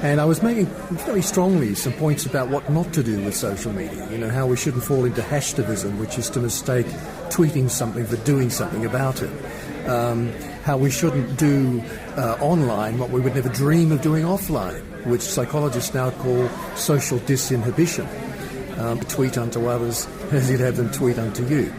And I was making very strongly some points about what not to do with social media. You know, how we shouldn't fall into hashtavism, which is to mistake tweeting something for doing something about it. How we shouldn't do online what we would never dream of doing offline, which psychologists now call social disinhibition. Tweet unto others as you'd have them tweet unto you.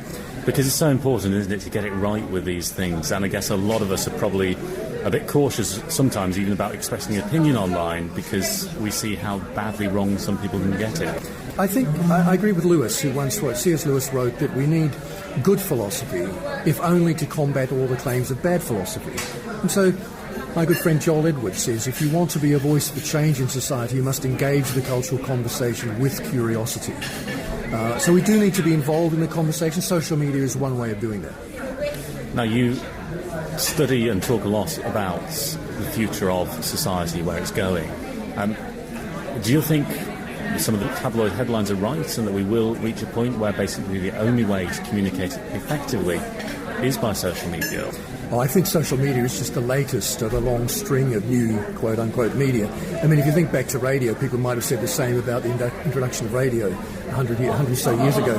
Because it's so important, isn't it, to get it right with these things. And I guess a lot of us are probably a bit cautious sometimes even about expressing an opinion online because we see how badly wrong some people can get it. I think I agree with Lewis, who once wrote, C.S. Lewis wrote that we need good philosophy, if only to combat all the claims of bad philosophy. And so my good friend Joel Edwards says, if you want to be a voice for change in society, you must engage the cultural conversation with curiosity. So we do need to be involved in the conversation. Social media is one way of doing that. Now, you study and talk a lot about the future of society, where it's going. Do you think some of the tabloid headlines are right and that we will reach a point where basically the only way to communicate effectively is by social media? Well, I think social media is just the latest of a long string of new quote-unquote media. I mean, if you think back to radio, people might have said the same about the introduction of radio 100 or so years ago.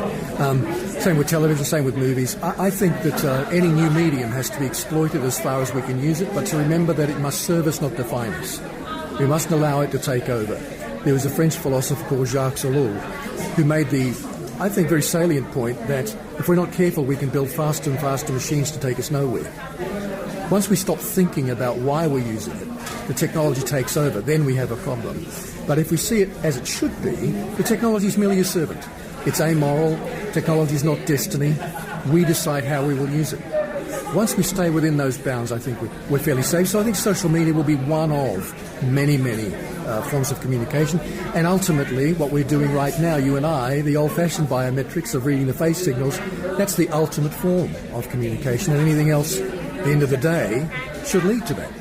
Same with television, same with movies. I think that any new medium has to be exploited as far as we can use it, but to remember that it must serve us, not define us. We mustn't allow it to take over. There was a French philosopher called Jacques Ellul who made the, I think, very salient point that if we're not careful, we can build faster and faster machines to take us nowhere. Once we stop thinking about why we're using it, the technology takes over, then we have a problem. But if we see it as it should be, the technology is merely a servant. It's amoral, technology is not destiny. We decide how we will use it. Once we stay within those bounds, I think we're fairly safe. So I think social media will be one of many, many forms of communication. And ultimately, what we're doing right now, you and I, the old-fashioned biometrics of reading the face signals, that's the ultimate form of communication. And anything else, at the end of the day, should lead to that.